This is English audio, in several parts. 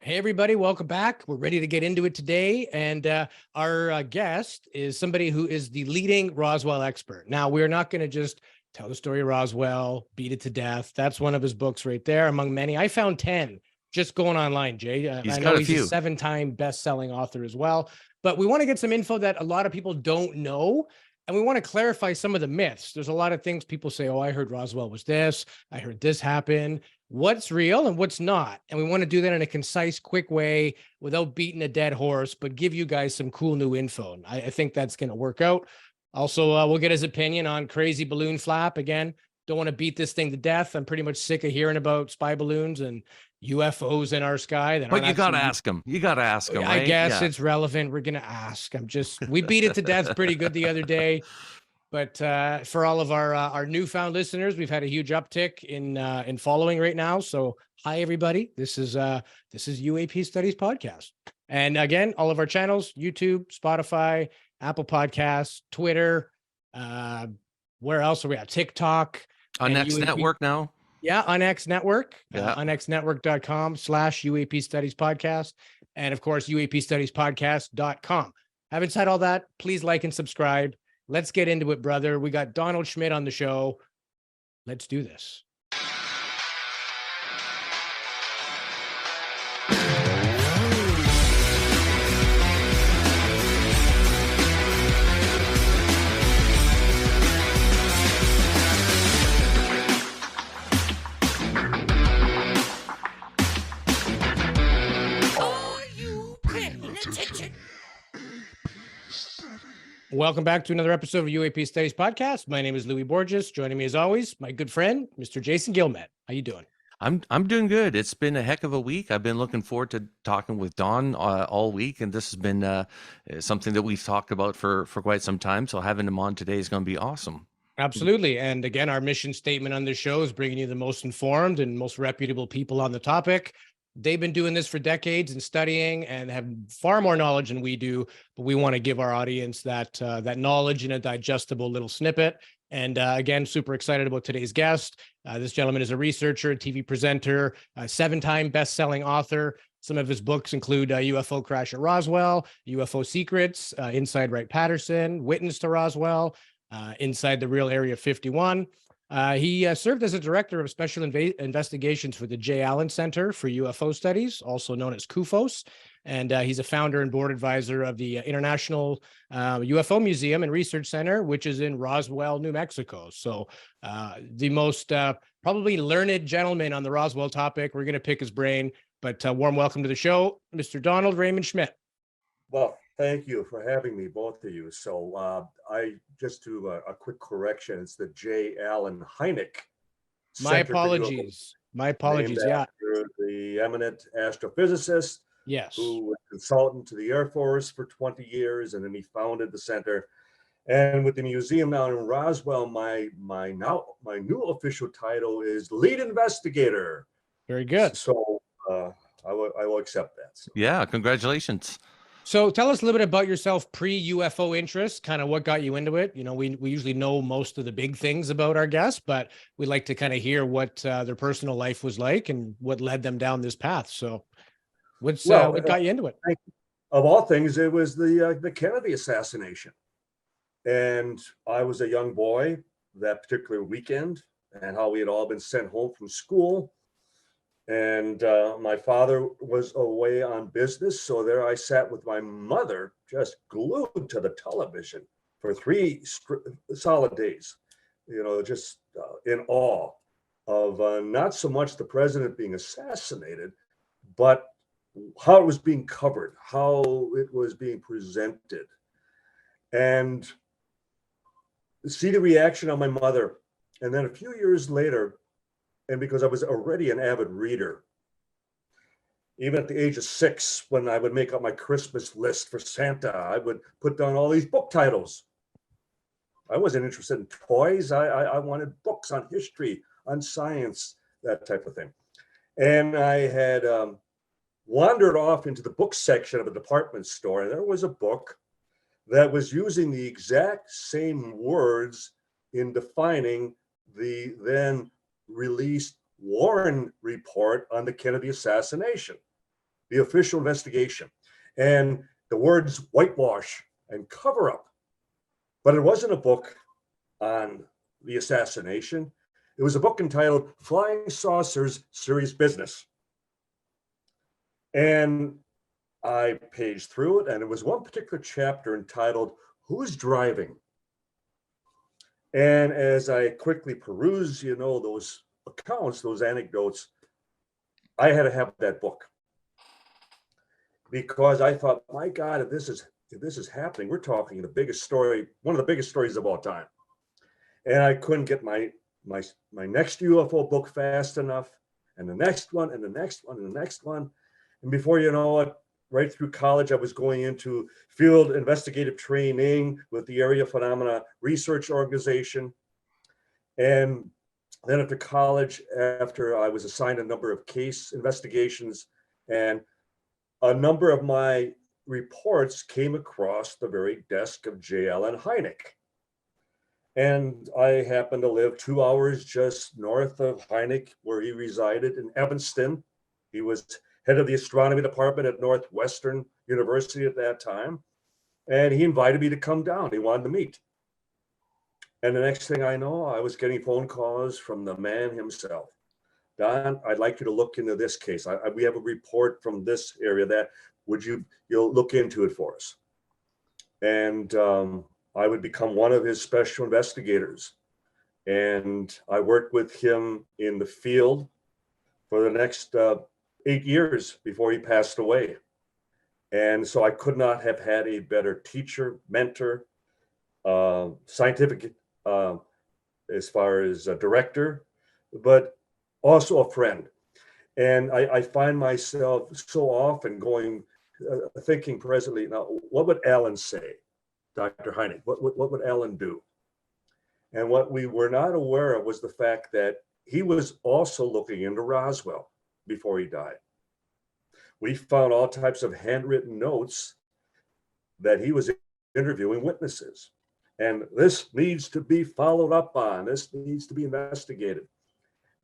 Hey, everybody, welcome back. We're ready to get into it today. And our guest is somebody who is the leading Roswell expert. Now, we're not going to just tell the story of Roswell, beat it to death. That's one of his books right there, among many. I found 10 just going online, Jay. He's I got know a he's a few. 7-time best-selling author as well. But we want to get some info that a lot of people don't know. And we want to clarify some of the myths. There's a lot of things people say, oh, I heard Roswell was this. I heard this happen. What's real and what's not. And we want to do that in a concise, quick way without beating a dead horse, but give you guys some cool new info. And I think that's going to work out. Also, we'll get his opinion on crazy balloon flap. Again, don't want to beat this thing to death. I'm pretty much sick of hearing about spy balloons and UFOs in our sky that But aren't you got to actually. ask him. You got to ask him, I right? guess Yeah. it's relevant. We're going to ask. We beat it to death pretty good the other day. But for all of our newfound listeners, we've had a huge uptick in following right now. So hi everybody, this is UAP Studies podcast, and again, all of our channels: YouTube, Spotify, Apple Podcasts, Twitter. Where else are we at? TikTok On and Next UAP. Network now. Yeah, on X Network, Yeah. onxnetwork.com/UAP Studies Podcast, and of course, UAPstudiespodcast.com. Having said all that, please like and subscribe. Let's get into it, brother. We got Donald Schmidt on the show. Let's do this. Welcome back to another episode of UAP Studies Podcast. My name is Louis Borges. Joining me as always, my good friend, Mr. Jason Gilmet. How you doing? I'm doing good. It's been a heck of a week. I've been looking forward to talking with Don all week, and this has been something that we've talked about for quite some time. So having him on today is going to be awesome. Absolutely. And again, our mission statement on this show is bringing you the most informed and most reputable people on the topic. They've been doing this for decades and studying and have far more knowledge than we do, but we want to give our audience that knowledge in a digestible little snippet. And again, super excited about today's guest. This gentleman is a researcher, a TV presenter, a 7-time best-selling author. Some of his books include UFO Crash at Roswell, UFO Secrets, Inside Wright-Patterson, Witness to Roswell, Inside the Real Area 51. He served as a director of special investigations for the J. Allen Center for UFO Studies, also known as CUFOS. And he's a founder and board advisor of the International UFO Museum and Research Center, which is in Roswell, New Mexico. So the most probably learned gentleman on the Roswell topic. We're going to pick his brain, but warm welcome to the show, Mr. Donald Raymond Schmidt. Well, thank you for having me, both of you. So I just do a quick correction. It's the J. Allen Hynek My Center for apologies. My apologies. named Yeah. after the eminent astrophysicist Yes. who was consultant to the Air Force for 20 years, and then he founded the center. And with the museum now in Roswell, my new official title is lead investigator. Very good. So I will accept that. So. Yeah, congratulations. So tell us a little bit about yourself pre-UFO interest, kind of what got you into it. You know, we usually know most of the big things about our guests, but we'd like to kind of hear what their personal life was like and what led them down this path. So what got you into it? Of all things, it was the Kennedy assassination. And I was a young boy that particular weekend, and how we had all been sent home from school. And my father was away on business. So there I sat with my mother, just glued to the television for 3 solid days, you know, just in awe of not so much the president being assassinated, but how it was being covered, how it was being presented. And see the reaction of my mother. And then a few years later, and because I was already an avid reader, even at the age of 6, when I would make up my Christmas list for Santa, I would put down all these book titles. I wasn't interested in toys. I wanted books on history, on science, that type of thing. And I had wandered off into the book section of a department store, and there was a book that was using the exact same words in defining the then released Warren report on the Kennedy assassination. the official investigation, and the words whitewash and cover up. But it wasn't a book on the assassination. It was a book entitled Flying Saucers, Serious Business. And I paged through it, and it was one particular chapter entitled Who's Driving? And as I quickly perused, those accounts, those anecdotes, I had to have that book, because I thought, my God, if this is happening, we're talking the biggest story, one of the biggest stories of all time. And I couldn't get my next UFO book fast enough, and the next one, and the next one, and the next one. And before you know it, right through college, I was going into field investigative training with the Area Phenomena Research Organization. And then after college, after I was assigned a number of case investigations, and a number of my reports came across the very desk of J. Allen Hynek. And I happened to live 2 hours just north of Hynek, where he resided in Evanston. He was head of the astronomy department at Northwestern University at that time. And he invited me to come down. He wanted to meet. And the next thing I know, I was getting phone calls from the man himself. Don, I'd like you to look into this case. We have a report from this area that you'll look into it for us. And I would become one of his special investigators. And I worked with him in the field for the next 8 years before he passed away. And so I could not have had a better teacher, mentor, scientific, as far as a director, but also a friend. And I find myself so often thinking presently, now, what would Alan say, Dr. Hynek? What would Alan do? And what we were not aware of was the fact that he was also looking into Roswell before he died. We found all types of handwritten notes that he was interviewing witnesses. And this needs to be followed up on. This needs to be investigated.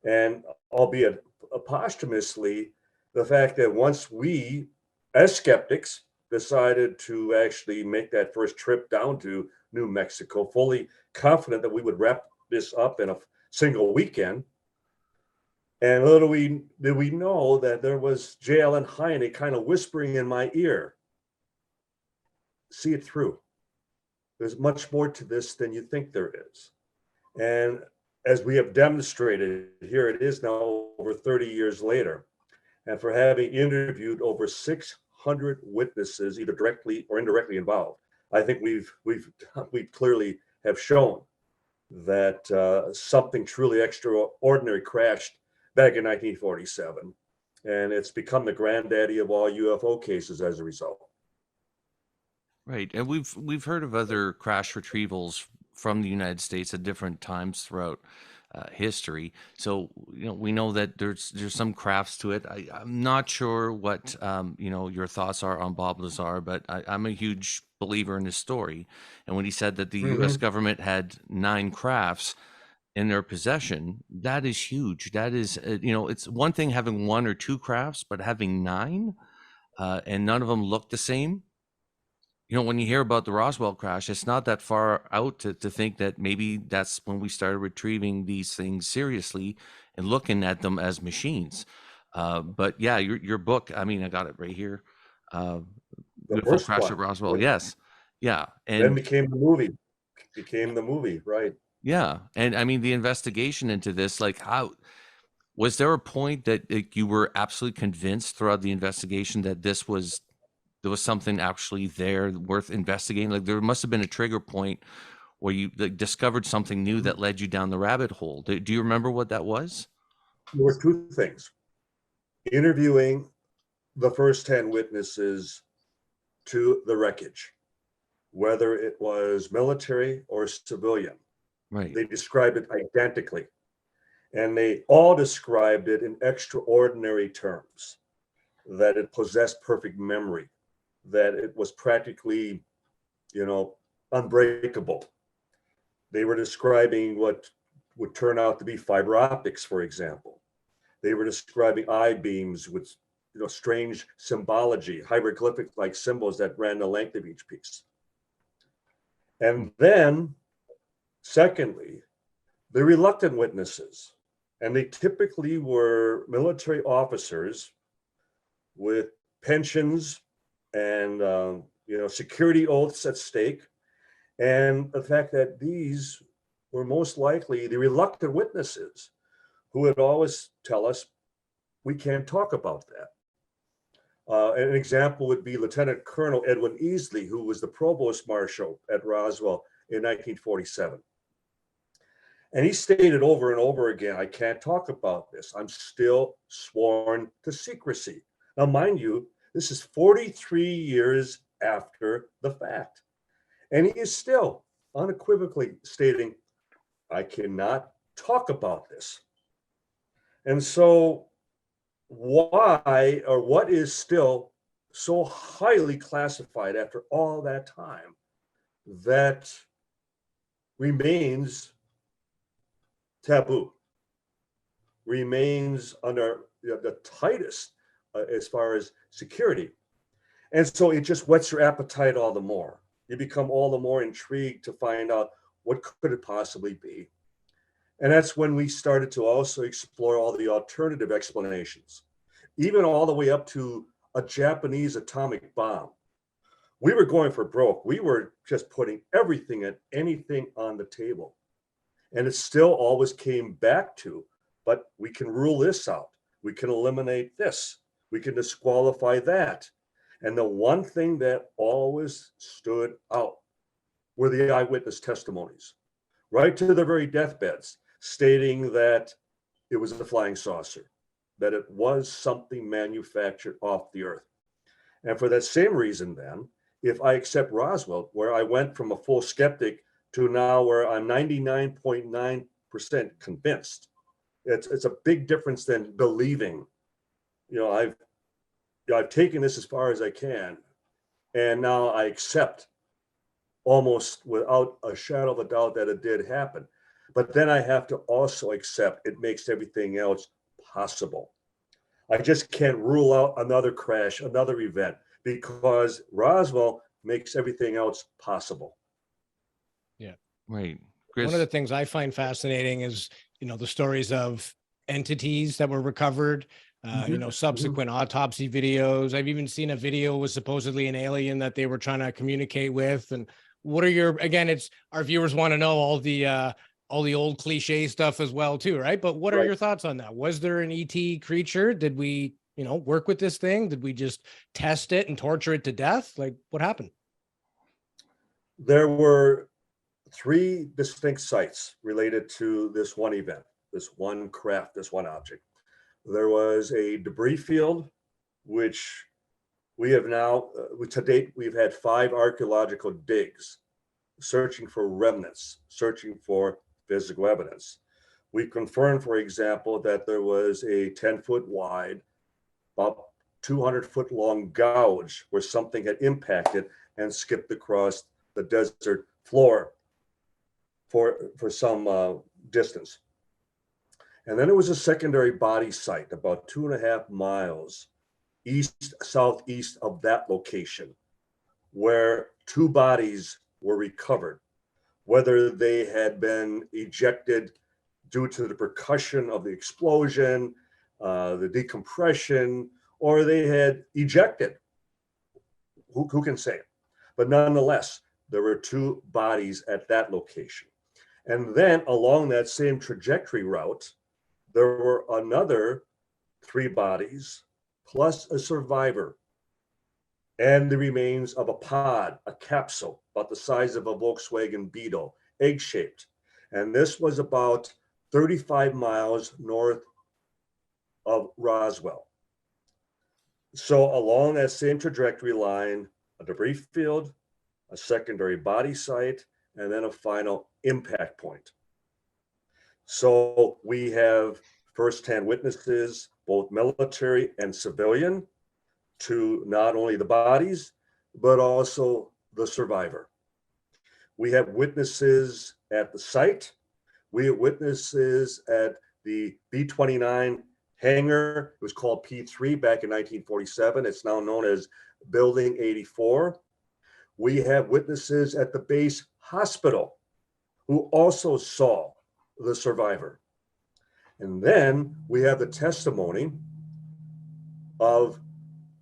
And albeit posthumously, the fact that once we, as skeptics, decided to actually make that first trip down to New Mexico, fully confident that we would wrap this up in a single weekend. And little did we know that there was J. Allen Hynek kind of whispering in my ear, see it through. There's much more to this than you think there is. And as we have demonstrated, here it is now over 30 years later. And for having interviewed over 600 witnesses, either directly or indirectly involved, I think we've clearly have shown that something truly extraordinary crashed back in 1947. And it's become the granddaddy of all UFO cases as a result. Right. And we've heard of other crash retrievals from the United States at different times throughout history. So, we know that there's some crafts to it. I'm not sure what, your thoughts are on Bob Lazar, but I'm a huge believer in his story. And when he said that the U.S. government had 9 crafts in their possession, that is huge. That is, it's one thing having 1 or 2 crafts, but having 9 and none of them look the same. When you hear about the Roswell crash, it's not that far out to think that maybe that's when we started retrieving these things seriously and looking at them as machines. But yeah, your book, I got it right here. The UFO first Crash one, at Roswell. right? Yes. Yeah. Then And became the movie, right? yeah. And the investigation into this, like, how was there a point that you were absolutely convinced throughout the investigation that there was something actually there worth investigating? Like, there must have been a trigger point where you discovered something new that led you down the rabbit hole. Do you remember what that was? There were 2 things. Interviewing the first 10 witnesses to the wreckage, whether it was military or civilian. Right. They described it identically. And they all described it in extraordinary terms, that it possessed perfect memory, that it was practically, unbreakable. They were describing what would turn out to be fiber optics, for example. They were describing I-beams, which strange symbology, hieroglyphic-like symbols that ran the length of each piece. And then, secondly, the reluctant witnesses, and they typically were military officers with pensions and security oaths at stake, and the fact that these were most likely the reluctant witnesses who would always tell us, we can't talk about that. An example would be Lieutenant Colonel Edwin Easley, who was the provost marshal at Roswell in 1947. And he stated over and over again, I can't talk about this. I'm still sworn to secrecy. Now, mind you, this is 43 years after the fact. And he is still unequivocally stating, I cannot talk about this. And so why, or what is still so highly classified after all that time that remains taboo, remains under the tightest as far as security? And so it just whets your appetite all the more. You become all the more intrigued to find out what could it possibly be. And that's when we started to also explore all the alternative explanations, even all the way up to a Japanese atomic bomb. We were going for broke. We were just putting everything and anything on the table. And it still always came back to, but we can rule this out. We can eliminate this. We can disqualify that. And the one thing that always stood out were the eyewitness testimonies, right to the very deathbeds, stating that it was a flying saucer, that it was something manufactured off the earth. And for that same reason, then, if I accept Roswell, where I went from a full skeptic to now where I'm 99.9% convinced, it's a big difference than believing. I've taken this as far as I can, and now I accept almost without a shadow of a doubt that it did happen. But then I have to also accept it makes everything else possible. I just can't rule out another crash, another event, because Roswell makes everything else possible. Yeah. Right. One Chris, of the things I find fascinating is, the stories of entities that were recovered, subsequent autopsy videos. I've even seen a video with supposedly an alien that they were trying to communicate with. And what are your, again, it's our viewers want to know all the old cliche stuff as well too, right? But what are your thoughts on that? Was there an ET creature? Did we, work with this thing? Did we just test it and torture it to death? Like, what happened? There were 3 distinct sites related to this one event, this one craft, this one object. There was a debris field, which we have now, to date, we've had 5 archaeological digs searching for remnants, searching for physical evidence. We confirmed, for example, that there was a 10-foot wide, about 200-foot long gouge where something had impacted and skipped across the desert floor for some distance. And then there was a secondary body site about 2.5 miles southeast of that location, where 2 bodies were recovered, whether they had been ejected due to the percussion of the explosion, the decompression, or they had ejected. Who can say? But nonetheless, there were 2 bodies at that location. And then along that same trajectory route, there were another 3 bodies plus a survivor and the remains of a pod, a capsule about the size of a Volkswagen Beetle, egg-shaped. And this was about 35 miles north of Roswell. So along that same trajectory line, a debris field, a secondary body site, and then a final impact point. So we have firsthand witnesses, both military and civilian, to not only the bodies, but also the survivor. We have witnesses at the site. We have witnesses at the B-29 hangar. It was called P3 back in 1947. It's now known as Building 84. We have witnesses at the base hospital who also saw the survivor. And then we have the testimony of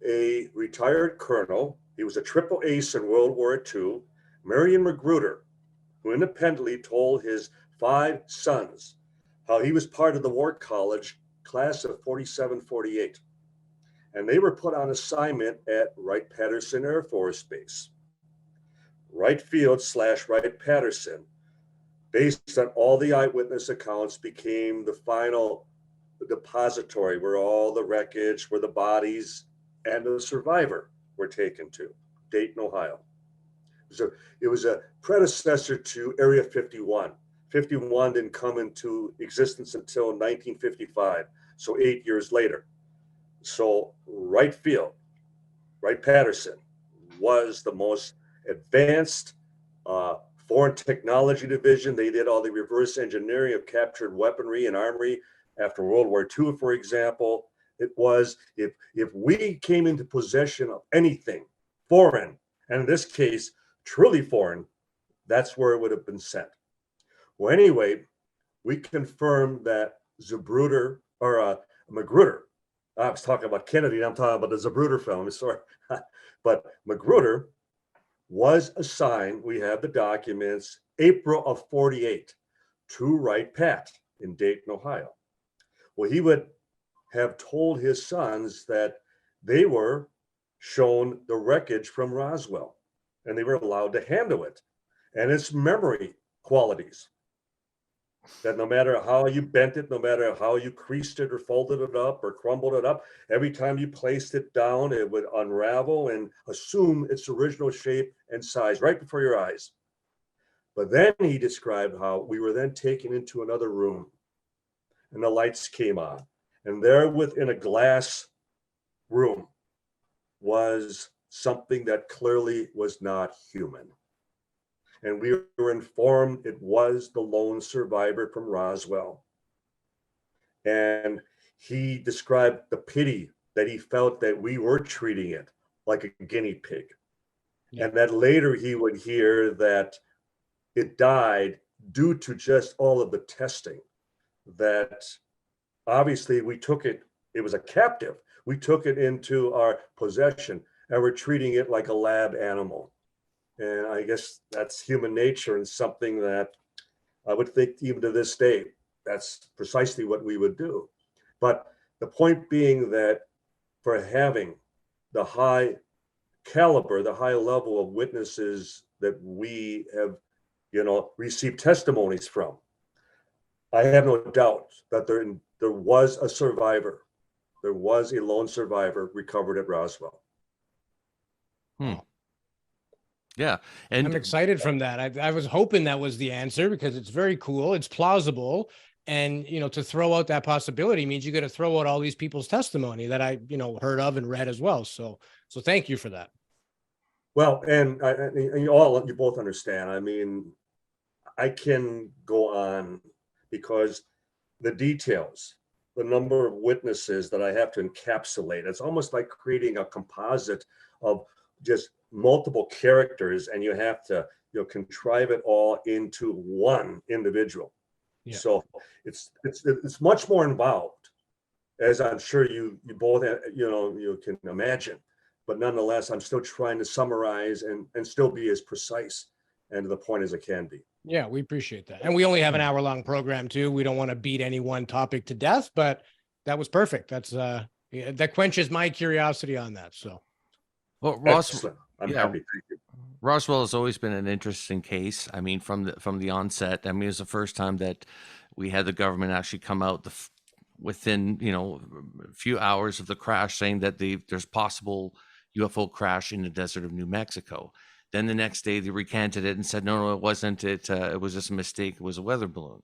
a retired colonel. He was a triple ace in World War II, Marion Magruder, who independently told his 5 sons how he was part of the War College class of 47-48. And they were put on assignment at Wright-Patterson Air Force Base. Wright Field / Wright-Patterson, based on all the eyewitness accounts, became the final depository where all the wreckage, where the bodies and the survivor were taken to, Dayton, Ohio. So it was a predecessor to Area 51. 51 didn't come into existence until 1955, so 8 years later. So Wright Field, Wright-Patterson, was the most advanced foreign technology division. They did all the reverse engineering of captured weaponry and armory after World War II, for example. It was, if we came into possession of anything foreign, and in this case, truly foreign, that's where it would have been sent. Well, anyway, we confirmed that Magruder, I was talking about Kennedy, and I'm talking about the Zapruder film, sorry. But Magruder was assigned, we have the documents, April of 48 to Wright-Pat in Dayton, Ohio. Well, he would have told his sons that they were shown the wreckage from Roswell and they were allowed to handle it and its memory qualities. That no matter how you bent it, no matter how you creased it or folded it up or crumbled it up, every time you placed it down, it would unravel and assume its original shape and size right before your eyes. But then he described how we were then taken into another room and the lights came on. And there within a glass room was something that clearly was not human. And we were informed it was the lone survivor from Roswell. And he described the pity that he felt that we were treating it like a guinea pig. Yeah. And that later he would hear that it died due to just all of the testing, that obviously we took it, it was a captive. We took it into our possession and we're treating it like a lab animal. And I guess that's human nature and something that I would think even to this day, that's precisely what we would do. But the point being that for having the high caliber, the high level of witnesses that we have, received testimonies from, I have no doubt that there was a survivor. There was a lone survivor recovered at Roswell. Yeah. And I'm excited from that. I was hoping that was the answer because it's very cool. It's plausible. And, to throw out that possibility means you got to throw out all these people's testimony that I, heard of and read as well. So thank you for that. Well, and you both understand. I mean, I can go on because the details, the number of witnesses that I have to encapsulate, it's almost like creating a composite of just multiple characters, and you have to contrive it all into one individual. Yeah. So it's much more involved, as I'm sure you both you can imagine. But nonetheless, I'm still trying to summarize and still be as precise and to the point as I can be. Yeah, we appreciate that. And we only have an hour-long program too. We don't want to beat any one topic to death, but that was perfect. That's that quenches my curiosity on that. So, well, Roswell, I'm happy. Thank you. Roswell has always been an interesting case. I mean, from the onset. I mean, it was the first time that we had the government actually come out within a few hours of the crash, saying that there's possible UFO crash in the desert of New Mexico. Then the next day they recanted it and said, no, it wasn't. It was just a mistake. It was a weather balloon.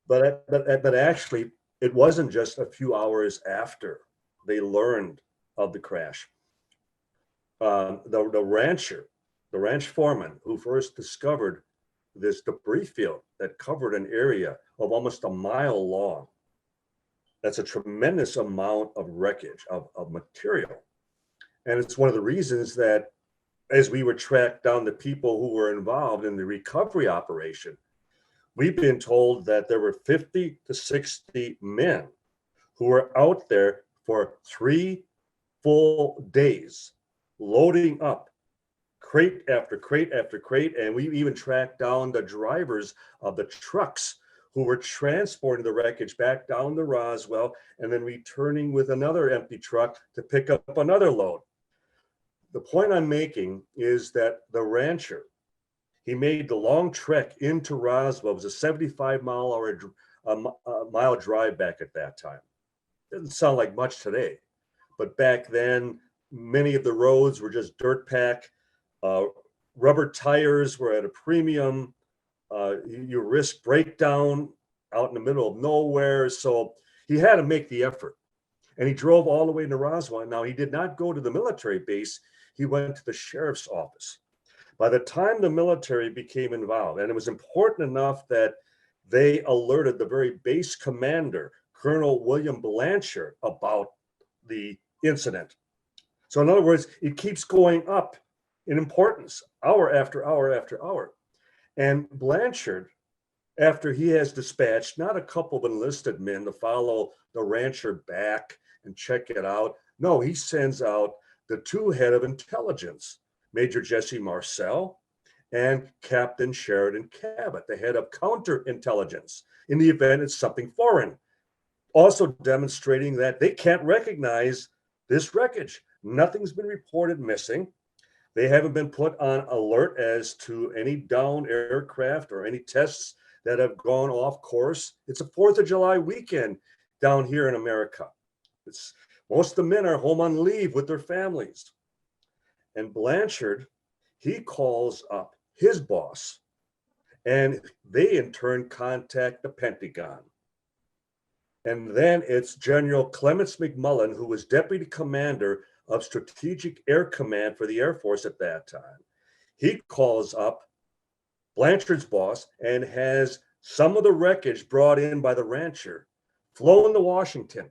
But actually, it wasn't just a few hours after they learned of the crash. The ranch foreman who first discovered this debris field that covered an area of almost a mile long, That's a tremendous amount of wreckage, of material. And it's one of the reasons that as we were tracked down the people who were involved in the recovery operation, we've been told that there were 50 to 60 men who were out there for 3 full days, loading up crate after crate after crate. And we even tracked down the drivers of the trucks who were transporting the wreckage back down to Roswell and then returning with another empty truck to pick up another load. The point I'm making is that the rancher, he made the long trek into Roswell. It was a 75-mile drive back at that time. Doesn't sound like much today, but back then, many of the roads were just dirt pack. Rubber tires were at a premium. You risk breakdown out in the middle of nowhere. So he had to make the effort. And he drove all the way to Roswell. Now, he did not go to the military base. He went to the sheriff's office. By the time the military became involved, and it was important enough that they alerted the very base commander, Colonel William Blanchard, about the incident. So in other words, it keeps going up in importance, hour after hour after hour. And Blanchard, after he has dispatched not a couple of enlisted men to follow the rancher back and check it out, no, he sends out the 2 head of intelligence, Major Jesse Marcel and Captain Sheridan Cabot, the head of counterintelligence, in the event it's something foreign. Also demonstrating that they can't recognize this wreckage. Nothing's been reported missing. They haven't been put on alert as to any downed aircraft or any tests that have gone off course. It's a 4th of July weekend down here in America. Most of the men are home on leave with their families. And Blanchard, he calls up his boss, and they in turn contact the Pentagon. And then it's General Clements McMullen, who was deputy commander of Strategic Air Command for the Air Force at that time. He calls up Blanchard's boss and has some of the wreckage brought in by the rancher flown to Washington.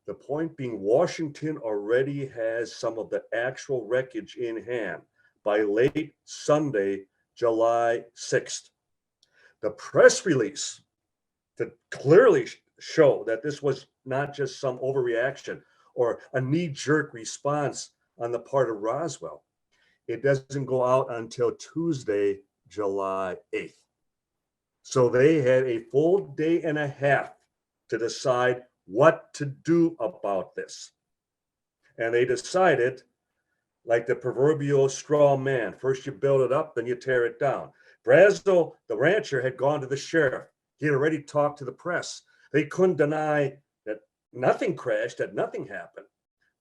The point being, Washington already has some of the actual wreckage in hand by late Sunday, July 6th. The press release to clearly show that this was not just some overreaction or a knee-jerk response on the part of Roswell. It doesn't go out until Tuesday, July 8th. So they had a full day and a half to decide what to do about this. And they decided, like the proverbial straw man, first you build it up, then you tear it down. Brazel, the rancher, had gone to the sheriff. He had already talked to the press. They couldn't deny that nothing crashed, that nothing happened.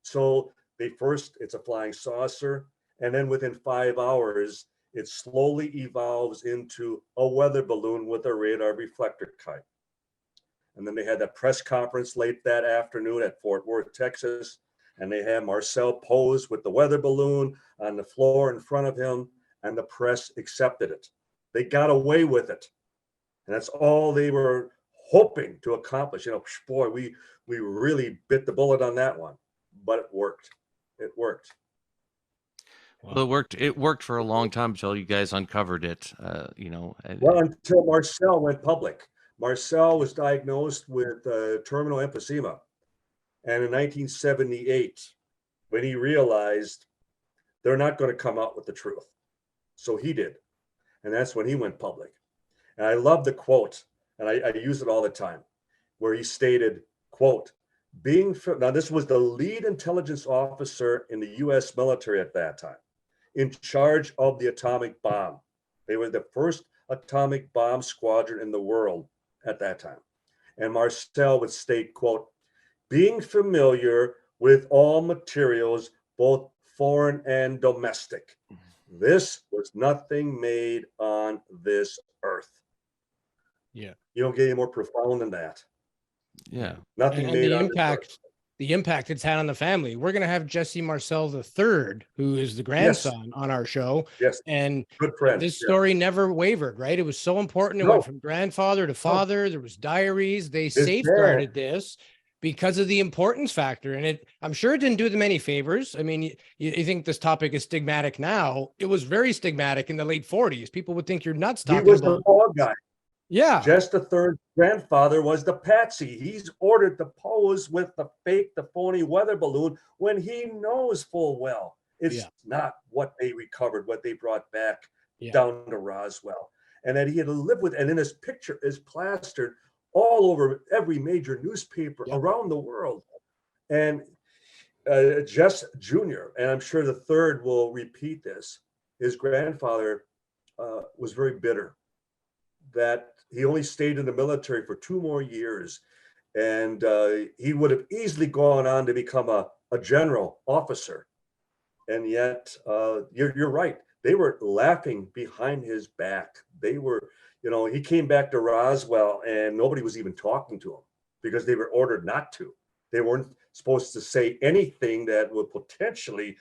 So they first, it's a flying saucer. And then within 5 hours, it slowly evolves into a weather balloon with a radar reflector kite. And then they had that press conference late that afternoon at Fort Worth, Texas. And they had Marcel pose with the weather balloon on the floor in front of him, and the press accepted it. They got away with it. And that's all they were hoping to accomplish. You know, boy, we really bit the bullet on that one, but it worked. It worked. Wow. Well, it worked for a long time until you guys uncovered it, you know. Well, until Marcel went public. Marcel was diagnosed with terminal emphysema. And in 1978, when he realized they're not going to come out with the truth. So he did. And that's when he went public. And I love the quote, and I use it all the time, where he stated, quote, now this was the lead intelligence officer in the US military at that time, in charge of the atomic bomb. They were the first atomic bomb squadron in the world at that time. And Marcel would state, quote, being familiar with all materials, both foreign and domestic. This was nothing made on this earth. Yeah. You don't get any more profound than that. Yeah. Nothing and made the on impact it's had on the family. We're going to have Jesse Marcel III, who is the grandson, on our show. Yes. And good friend. This story never wavered, right? It was so important. It went from grandfather to father. There was diaries. They safeguarded this. because of the importance factor. And I'm sure it didn't do them any favors. I mean, you think this topic is stigmatic now. It was very stigmatic in the late 40s. People would think you're nuts He talking was about. the ball guy. Yeah. Just the third grandfather was the patsy. He's ordered to pose with the fake, the phony weather balloon when he knows full well it's not what they recovered, what they brought back down to Roswell. And that he had to live with, and then his picture is plastered all over every major newspaper around the world. And Jess Jr., and I'm sure the third will repeat this, his grandfather was very bitter that he only stayed in the military for 2 more years. And he would have easily gone on to become a general officer. And yet, you're right. They were laughing behind his back. They were, he came back to Roswell and nobody was even talking to him because they were ordered not to. They weren't supposed to say anything that would potentially,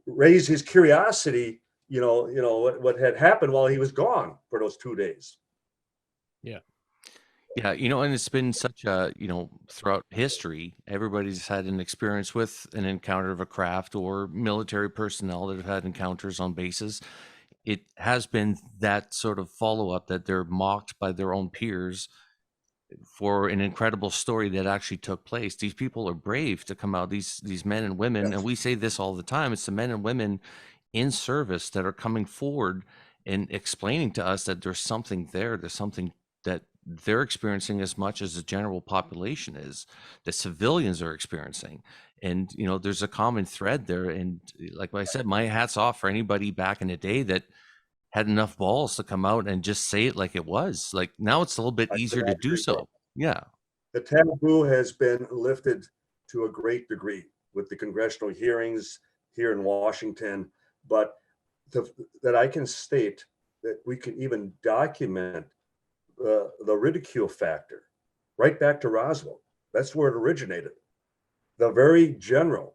raise his curiosity, what had happened while he was gone for those 2 days. Yeah. Yeah, and it's been such a, throughout history, everybody's had an experience with an encounter of a craft or military personnel that have had encounters on bases. It has been that sort of follow-up that they're mocked by their own peers for an incredible story that actually took place. These people are brave to come out, these men and women, and we say this all the time, it's the men and women in service that are coming forward and explaining to us that there's something there, there's something that they're experiencing as much as the general population is, that civilians are experiencing. And, there's a common thread there. And like I said, my hat's off for anybody back in the day that had enough balls to come out and just say it like it was. Like now it's a little bit easier to do so. Yeah. The taboo has been lifted to a great degree with the congressional hearings here in Washington, but that I can state that we can even document the ridicule factor right back to Roswell. That's where it originated. The very general,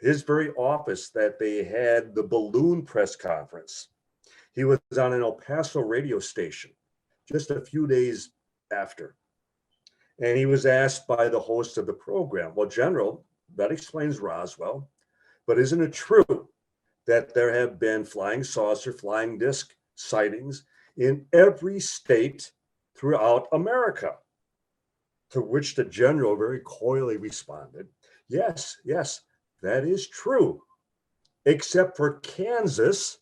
his very office that they had the balloon press conference. He was on an El Paso radio station just a few days after. And he was asked by the host of the program, well, General, that explains Roswell, but isn't it true that there have been flying saucer, flying disc sightings in every state throughout America? To which the general very coyly responded, yes, that is true, except for Kansas,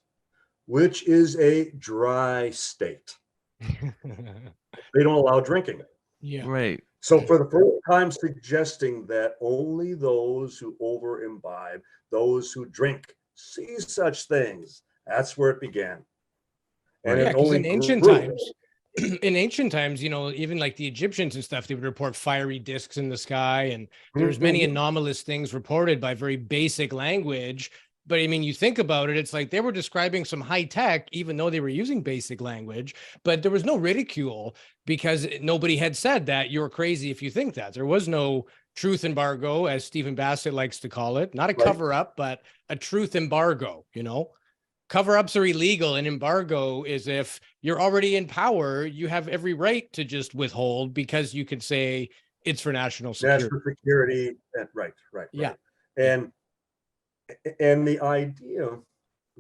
which is a dry state. They don't allow drinking. Yeah. Right. So for the first time suggesting that only those who over imbibe, those who drink, see such things, that's where it began. And Yeah, it only in ancient grew. times, even like the Egyptians and stuff, they would report fiery discs in the sky, and there's many anomalous things reported by very basic language. But I mean, you think about it, it's like they were describing some high tech, even though they were using basic language, but there was no ridicule because nobody had said that you're crazy if you think that. There was no truth embargo, as Stephen Bassett likes to call it, not a cover up, but a truth embargo, Cover-ups are illegal, and embargo is if you're already in power, you have every right to just withhold because you could say it's for national security. National security, right. Yeah. And the idea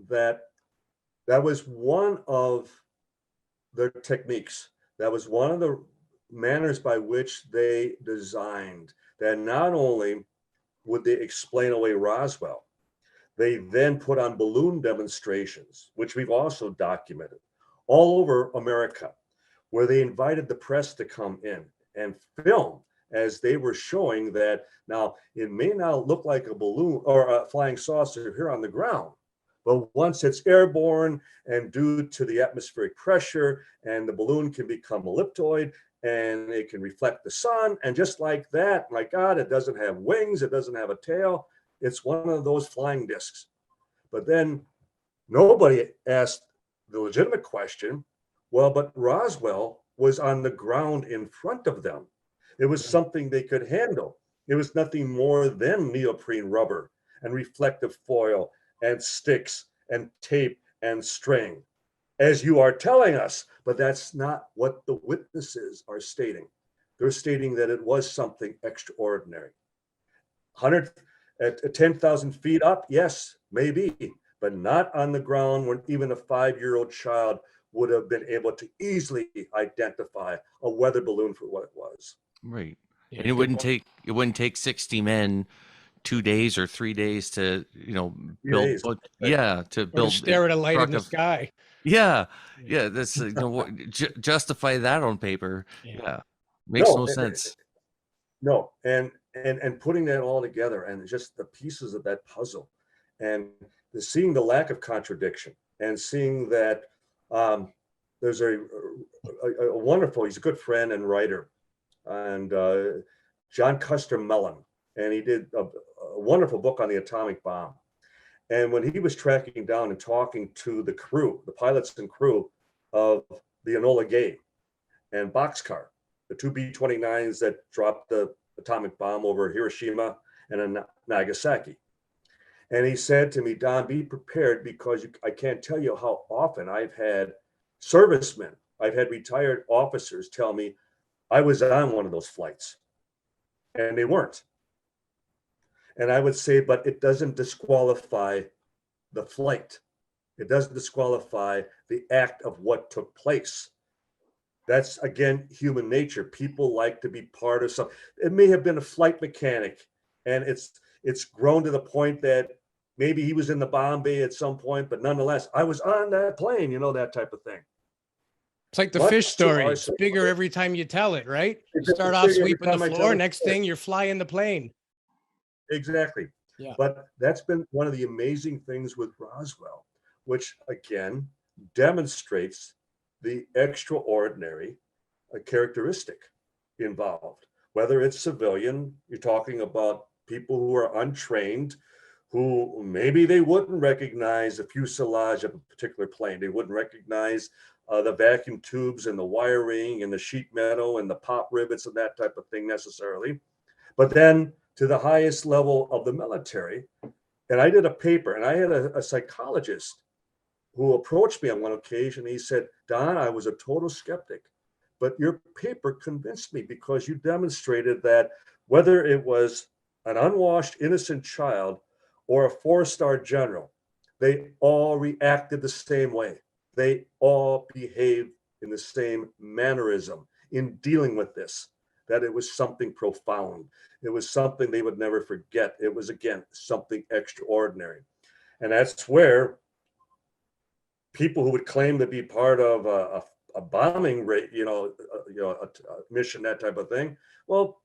that was one of their techniques, that was one of the manners by which they designed that not only would they explain away Roswell, they then put on balloon demonstrations, which we've also documented all over America, where they invited the press to come in and film as they were showing that now it may not look like a balloon or a flying saucer here on the ground, but once it's airborne and due to the atmospheric pressure, and the balloon can become elliptoid and it can reflect the sun. And just like that, my God, it doesn't have wings, it doesn't have a tail. It's one of those flying discs. But then nobody asked the legitimate question, well, but Roswell was on the ground in front of them. It was something they could handle. It was nothing more than neoprene rubber and reflective foil and sticks and tape and string, as you are telling us. But that's not what the witnesses are stating. they're stating that it was something extraordinary. 100 at 10,000 feet up, yes, maybe, but not on the ground when even a 5-year-old child would have been able to easily identify a weather balloon for what it was. Right. Yeah, And it wouldn't take 60 men 2 days or 3 days to, Few build, days. to or to build a stare at a light in truck the of, sky. yeah, Yeah. yeah, that's, justify that on paper. Yeah. Yeah. Makes No, no sense. no, and putting that all together and just the pieces of that puzzle, and seeing the lack of contradiction, and seeing that there's a wonderful, he's a good friend and writer, and John Custer Mellon, and he did a wonderful book on the atomic bomb. And when he was tracking down and talking to the crew, the pilots and crew of the Enola Gay and Boxcar, the two B-29s that dropped the atomic bomb over Hiroshima and Nagasaki. And he said to me, Don, be prepared, because I can't tell you how often I've had servicemen, I've had retired officers tell me I was on one of those flights and they weren't. And I would say, but it doesn't disqualify the flight. It doesn't disqualify the act of what took place. That's, again, human nature. People like to be part of something. It may have been a flight mechanic, and it's grown to the point that maybe he was in the bomb bay at some point, but nonetheless, I was on that plane, that type of thing. It's like the But fish to story. our It's bigger every time you tell it, right? You It's start off bigger every sweeping the time I tell floor. the Next story. thing, you're flying the plane. Exactly. Yeah. But that's been one of the amazing things with Roswell, which again demonstrates the extraordinary characteristic involved. Whether it's civilian, you're talking about people who are untrained, who maybe they wouldn't recognize the fuselage of a particular plane. They wouldn't recognize the vacuum tubes and the wiring and the sheet metal and the pop rivets and that type of thing necessarily. But then to the highest level of the military, and I did a paper, and I had a psychologist who approached me on one occasion. He said, Don, I was a total skeptic, but your paper convinced me, because you demonstrated that whether it was an unwashed, innocent child or a 4-star general, they all reacted the same way. They all behaved in the same mannerism in dealing with this, that it was something profound. It was something they would never forget. It was, again, something extraordinary. And that's where people who would claim to be part of a bombing rate, a mission, that type of thing. Well,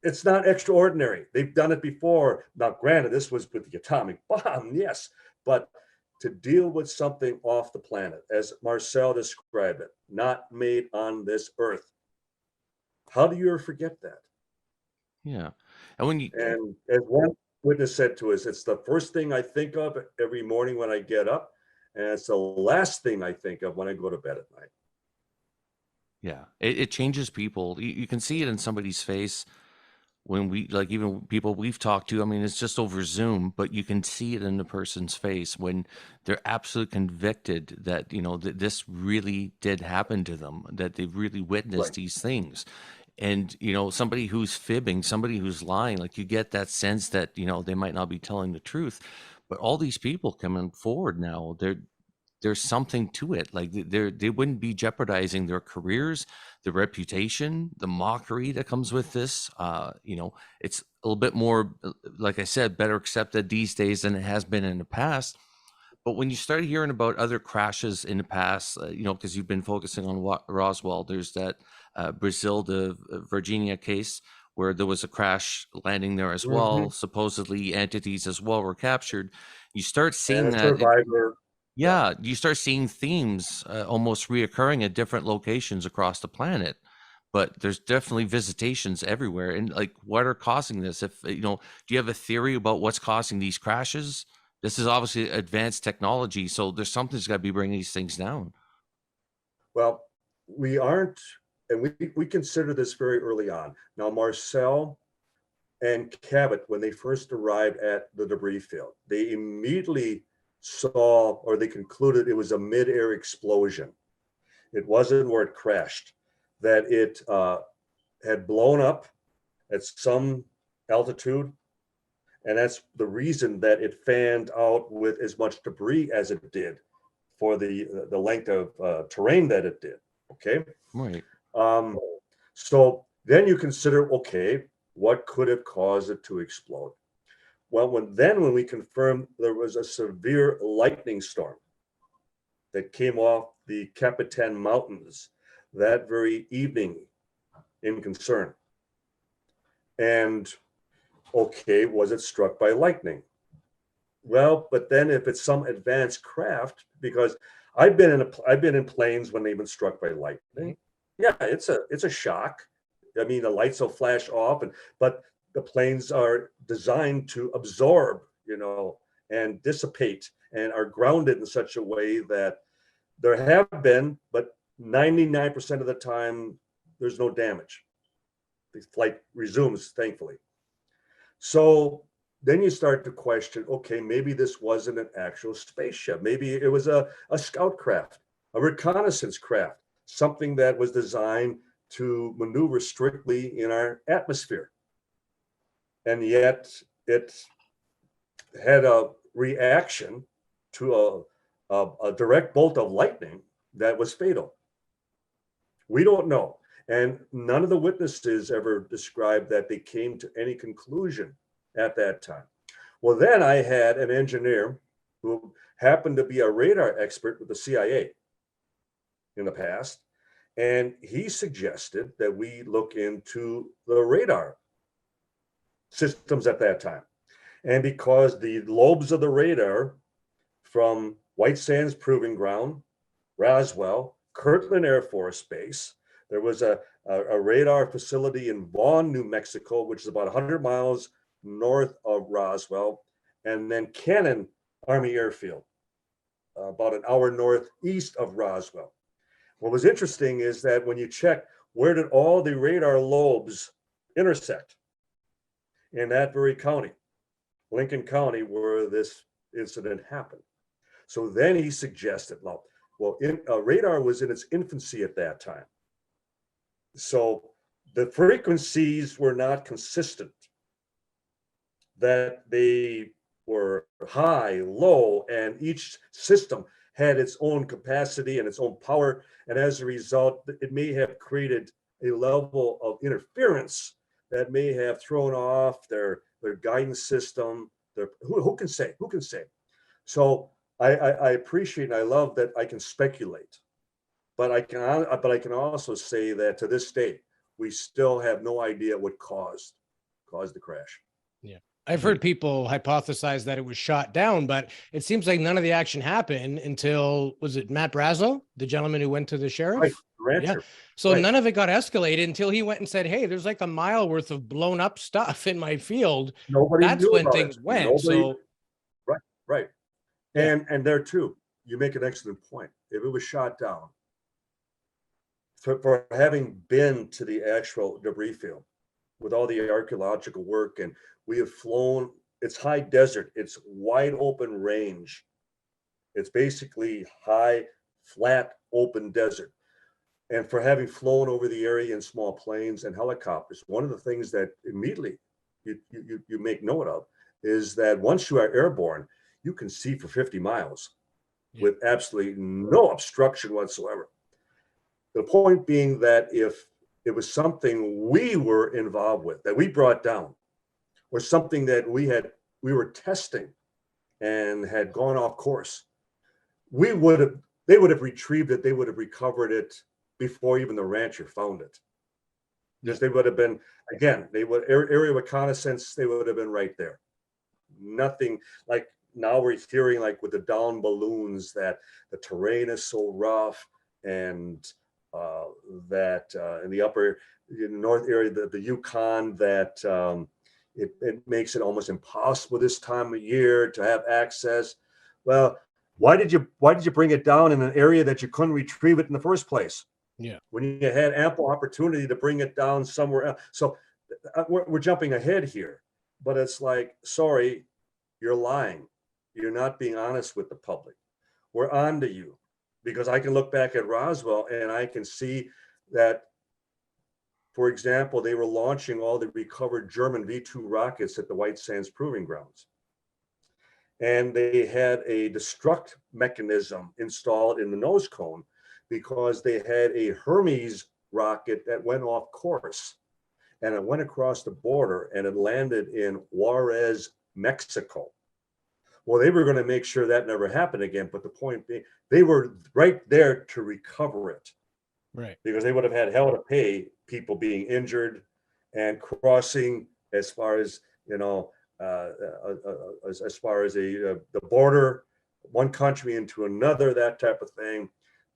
it's not extraordinary. They've done it before. Now, granted, this was with the atomic bomb, yes, but to deal with something off the planet, as Marcel described it, not made on this earth. How do you ever forget that? Yeah. And when you, And as one witness said to us, it's the first thing I think of every morning when I get up, and it's the last thing I think of when I go to bed at night. yeah, it changes people. You can see it in somebody's face when even people we've talked to. I mean, it's just over Zoom, but you can see it in the person's face when they're absolutely convicted that, that this really did happen to them, that they've really witnessed Right. these things. And, somebody who's fibbing, somebody who's lying, like you get that sense that, they might not be telling the truth. But all these people coming forward now, there's something to it. Like they wouldn't be jeopardizing their careers, their reputation, the mockery that comes with this. It's a little bit more, like I said, better accepted these days than it has been in the past. But when you start hearing about other crashes in the past, because you've been focusing on Roswell, there's that Brazil to Virginia case where there was a crash landing there as well. Supposedly entities as well were captured. You start seeing And a that. survivor. Yeah, you start seeing themes almost reoccurring at different locations across the planet. But there's definitely visitations everywhere. And like, what are causing this? If do you have a theory about what's causing these crashes? This is obviously advanced technology, so there's something's got to be bringing these things down. Well, we aren't, and we consider this very early on. Now, Marcel and Cabot, when they first arrived at the debris field, they immediately saw, or they concluded, it was a mid-air explosion. It wasn't where it crashed, that it had blown up at some altitude. And that's the reason that it fanned out with as much debris as it did for the length of terrain that it did. Okay. Right. So then you consider, okay, what could have caused it to explode? Well, when we confirmed there was a severe lightning storm that came off the Capitan Mountains that very evening in concern. And okay, was it struck by lightning? Well, but then if it's some advanced craft, because I've been in planes when they've been struck by lightning. Yeah, it's a shock. I mean, the lights will flash off, but the planes are designed to absorb, and dissipate, and are grounded in such a way that there have been, but 99% of the time, there's no damage. The flight resumes, thankfully. So then you start to question, okay, maybe this wasn't an actual spaceship. Maybe it was a scout craft, a reconnaissance craft, something that was designed to maneuver strictly in our atmosphere. And yet it had a reaction to a direct bolt of lightning that was fatal. We don't know. And none of the witnesses ever described that they came to any conclusion at that time. Well, then I had an engineer who happened to be a radar expert with the CIA in the past. And he suggested that we look into the radar systems at that time. And because the lobes of the radar from White Sands Proving Ground, Roswell, Kirtland Air Force Base, there was a radar facility in Vaughn, New Mexico, which is about 100 miles north of Roswell, and then Cannon Army Airfield, about an hour northeast of Roswell. What was interesting is that when you check where did all the radar lobes intersect, in that very county, Lincoln County, where this incident happened. So then he suggested, radar was in its infancy at that time. So the frequencies were not consistent, that they were high, low, and each system had its own capacity and its own power. And as a result, it may have created a level of interference that may have thrown off their guidance system. Who can say? Who can say? So I appreciate and I love that I can speculate, but I can also say that to this day, we still have no idea what caused the crash. Yeah. I've heard people hypothesize that it was shot down, but it seems like none of the action happened until, was it Matt Brazel, the gentleman who went to the sheriff? Right, rancher. Yeah. So Right. none of it got escalated until he went and said, hey, there's like a mile worth of blown up stuff in my field. Nobody That's knew when about things it. went. So Right. Yeah. And there too, you make an excellent point. If it was shot down, for having been to the actual debris field with all the archaeological work, and we have flown, it's high desert, it's wide open range. It's basically high, flat, open desert. And for having flown over the area in small planes and helicopters, one of the things that immediately you make note of is that once you are airborne, you can see for 50 miles with absolutely no obstruction whatsoever. The point being that if it was something we were involved with, that we brought down, or something that we were testing and had gone off course, they would have retrieved it, they would have recovered it before even the rancher found it. Because they would have been, again, area reconnaissance, they would have been right there. Nothing like now we're hearing like with the down balloons that the terrain is so rough, and that in the north area, the Yukon, that it makes it almost impossible this time of year to have access. Well, why did you bring it down in an area that you couldn't retrieve it in the first place? Yeah. When you had ample opportunity to bring it down somewhere else. So we're jumping ahead here, but it's like, sorry, you're lying. You're not being honest with the public. We're on to you, because I can look back at Roswell and I can see that For example, they were launching all the recovered German V-2 rockets at the White Sands Proving Grounds. And they had a destruct mechanism installed in the nose cone because they had a Hermes rocket that went off course, and it went across the border and it landed in Juarez, Mexico. Well, they were going to make sure that never happened again. But the point being, they were right there to recover it. Right. Because they would have had hell to pay people being injured and crossing as far as, you know, as far as the border, one country into another, that type of thing.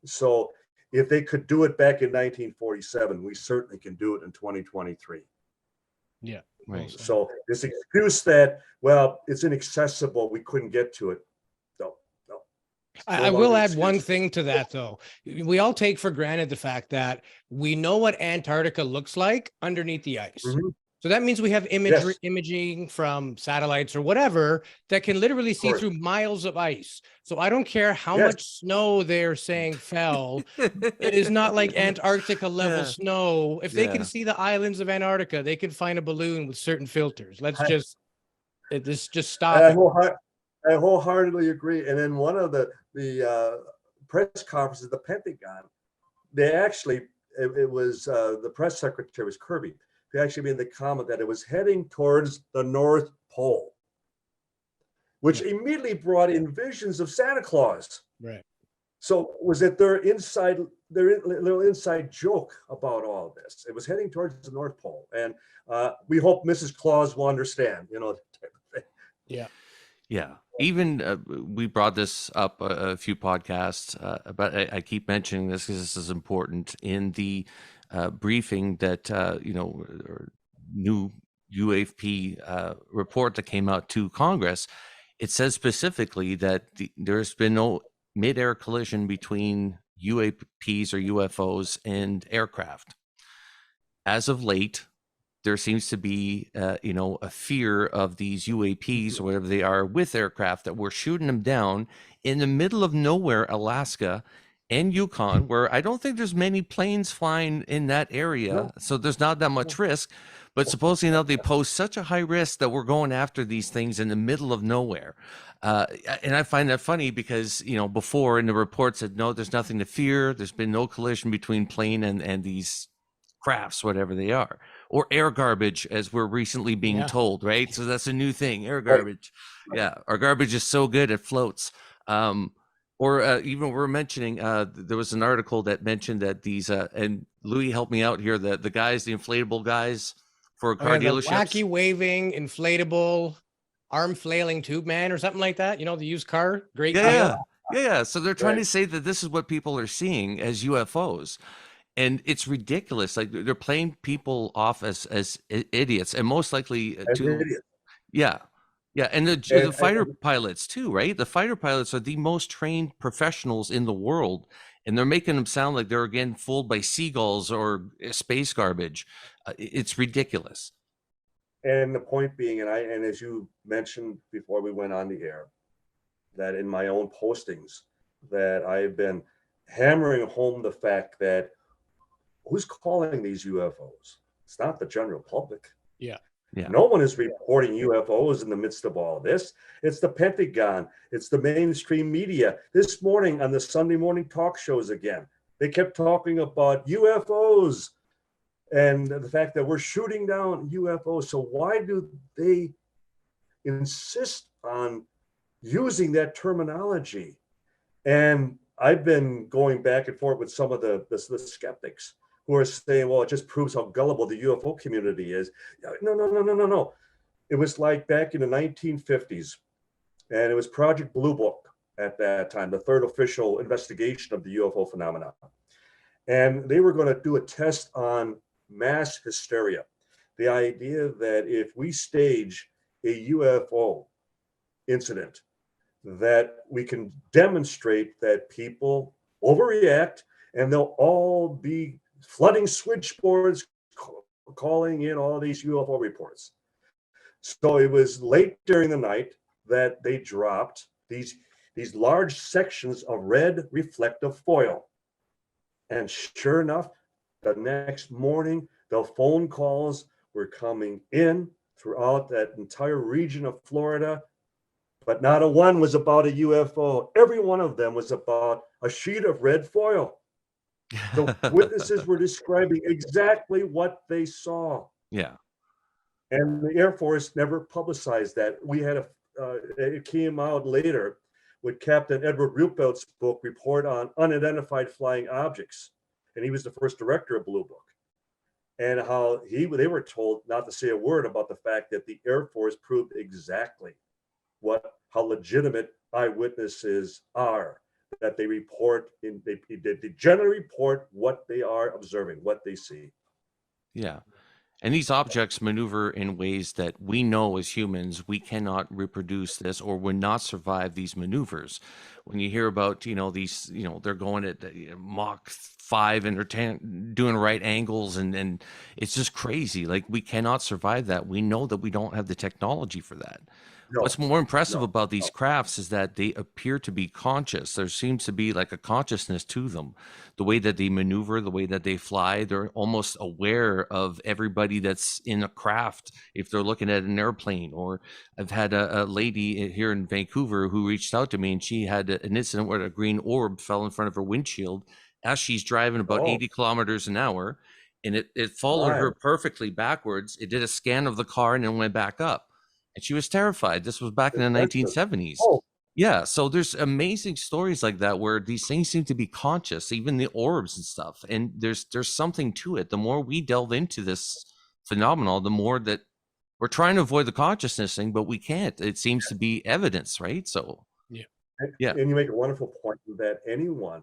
So if they could do it back in 1947, we certainly can do it in 2023. Yeah. Right. So this excuse that, well, it's inaccessible, we couldn't get to it. No. I will add one thing to that, though. We all take for granted the fact that we know what Antarctica looks like underneath the ice. Mhm. So that means we have Yes. imaging from satellites or whatever that can literally see Correct. through miles of ice. So I don't care how Yes. much snow they're saying fell. It is not like Antarctica level Yeah. snow. If they Yeah. can see the islands of Antarctica, they can find a balloon with certain filters. Let's just stop I it. I wholeheartedly agree. And then one of the press conferences, the Pentagon, they actually, it was the press secretary was Kirby. They actually made the comment that it was heading towards the North Pole, which immediately brought in visions of Santa Claus. Right. So was it their little inside joke about all this? It was heading towards the North Pole, and we hope Mrs. Claus will understand. You know, type of thing. Yeah. Yeah. Even we brought this up a few podcasts, but I keep mentioning this because this is important. In the briefing that, new UAP report that came out to Congress, it says specifically that there's been no mid-air collision between UAPs or UFOs and aircraft. As of late, there seems to be, a fear of these UAPs or whatever they are with aircraft, that we're shooting them down in the middle of nowhere, Alaska and Yukon, where I don't think there's many planes flying in that area. No. So there's not that much risk. But supposedly now they pose such a high risk that we're going after these things in the middle of nowhere. And I find that funny because, before in the report said, no, there's nothing to fear. There's been no collision between plane and these crafts, whatever they are, or air garbage, as we're recently being told, right? So that's a new thing, air garbage. Yeah, our garbage is so good it floats. Or even we're mentioning, there was an article that mentioned that these, and Louis helped me out here, the guys, the inflatable guys for car dealerships. The wacky waving, inflatable, arm flailing tube man or something like that. The used car. Great. Yeah. So they're trying to say that this is what people are seeing as UFOs. And it's ridiculous. Like they're playing people off as idiots, and most likely yeah. And the fighter pilots too, right? The fighter pilots are the most trained professionals in the world, and they're making them sound like they're again fooled by seagulls or space garbage. It's ridiculous. And the point being, and as you mentioned before we went on the air, that in my own postings, that I've been hammering home the fact that who's calling these UFOs? It's not the general public. Yeah. No one is reporting UFOs in the midst of all this. It's the Pentagon. It's the mainstream media. This morning on the Sunday morning talk shows again, they kept talking about UFOs and the fact that we're shooting down UFOs. So why do they insist on using that terminology? And I've been going back and forth with some of the skeptics who are saying, well, it just proves how gullible the UFO community is. No. It was like back in the 1950s, and it was Project Blue Book at that time, the third official investigation of the UFO phenomenon. And they were going to do a test on mass hysteria. The idea that if we stage a UFO incident, that we can demonstrate that people overreact and they'll all be flooding switchboards, calling in all these UFO reports. So it was late during the night that they dropped these large sections of red reflective foil. And sure enough, the next morning, The phone calls were coming in throughout that entire region of Florida, but not a one was about a UFO. Every one of them was about a sheet of red foil. The witnesses were describing exactly what they saw. Yeah. And the Air Force never publicized that. We had it came out later with Captain Edward Ruppelt's book, Report on Unidentified Flying Objects. And he was the first director of Blue Book. And how they were told not to say a word about the fact that the Air Force proved exactly how legitimate eyewitnesses are, that they generally report what they are observing, what they see. Yeah. And these objects maneuver in ways that we know as humans we cannot reproduce this or would not survive these maneuvers. When you hear about, these, they're going at Mach 5 and they're doing right angles and it's just crazy. Like we cannot survive that. We know that we don't have the technology for that. No, What's more impressive no, about these no. crafts is that they appear to be conscious. There seems to be like a consciousness to them. The way that they maneuver, the way that they fly, they're almost aware of everybody that's in a craft if they're looking at an airplane. Or I've had a lady here in Vancouver who reached out to me and she had an incident where a green orb fell in front of her windshield as she's driving about 80 kilometers an hour. And it followed her perfectly backwards. It did a scan of the car and then went back up. And she was terrified. This was back in the 1970s. Oh, Yeah. So there's amazing stories like that where these things seem to be conscious, even the orbs and stuff. And there's something to it. The more we delve into this phenomenon, the more that we're trying to avoid the consciousness thing, but we can't. It seems to be evidence, right? So yeah. And you make a wonderful point that anyone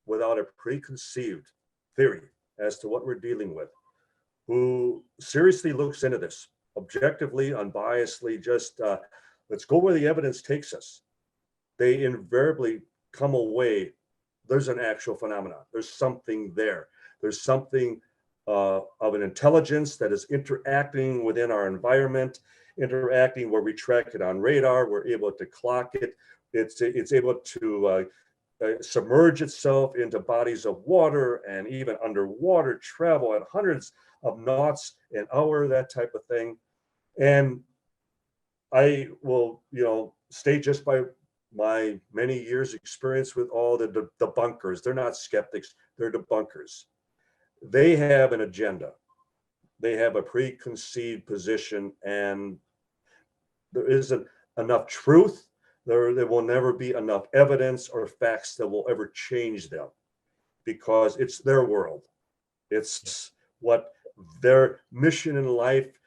without a preconceived theory as to what we're dealing with, who seriously looks into this, objectively, unbiasedly, just let's go where the evidence takes us, they invariably come away, there's an actual phenomenon. There's something there. There's something of an intelligence that is interacting within our environment, interacting where we track it on radar, we're able to clock it. It's able to submerge itself into bodies of water and even underwater travel at hundreds of knots an hour, that type of thing. And I will, state just by my many years experience with all the debunkers, they're not skeptics, they're debunkers. They have an agenda. They have a preconceived position, and there isn't enough truth. There will never be enough evidence or facts that will ever change them, because it's their world. It's what their mission in life,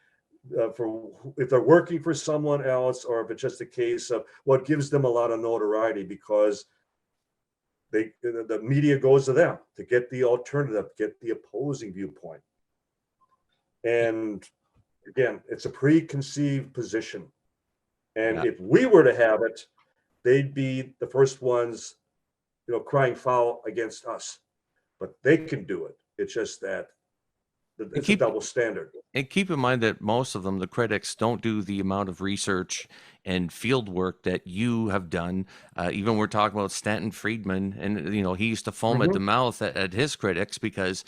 for if they're working for someone else, or if it's just a case of what gives them a lot of notoriety, because the media goes to them to get the alternative, get the opposing viewpoint. And again, it's a preconceived position. And if we were to have it, they'd be the first ones, crying foul against us. But they can do it. It's just that it's a double standard. And keep in mind that most of them, the critics, don't do the amount of research and field work that you have done. Even we're talking about Stanton Friedman, and he used to foam at the mouth at his critics because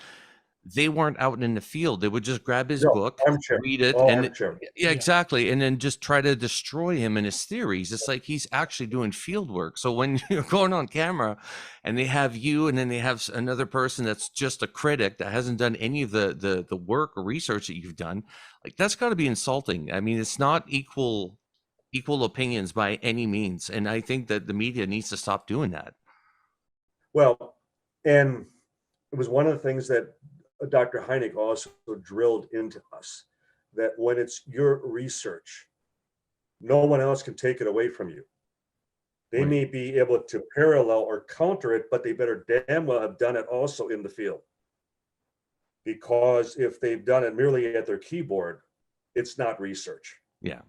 they weren't out in the field. They would just grab his book, read it, exactly, and then just try to destroy him and his theories. It's like he's actually doing field work. So when you're going on camera and they have you, and then they have another person that's just a critic that hasn't done any of the work or research that you've done, like that's got to be insulting. I mean, it's not equal opinions by any means, and I think that the media needs to stop doing that. Well, and it was one of the things that Dr. Hynek also drilled into us, that when it's your research, no one else can take it away from you. They may be able to parallel or counter it, but they better damn well have done it also in the field. Because if they've done it merely at their keyboard, it's not research. Yeah.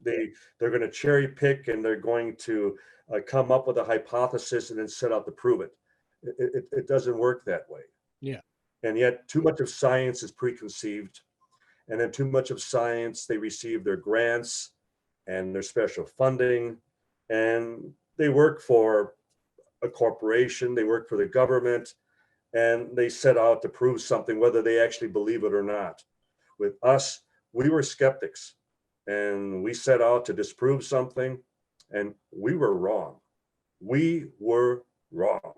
They're going to cherry pick, and they're going to come up with a hypothesis and then set out to prove it. It doesn't work that way. Yeah. And yet too much of science is preconceived, and then too much of science, they receive their grants and their special funding, and they work for a corporation, they work for the government, and they set out to prove something, whether they actually believe it or not. With us, we were skeptics, and we set out to disprove something, and we were wrong. We were wrong.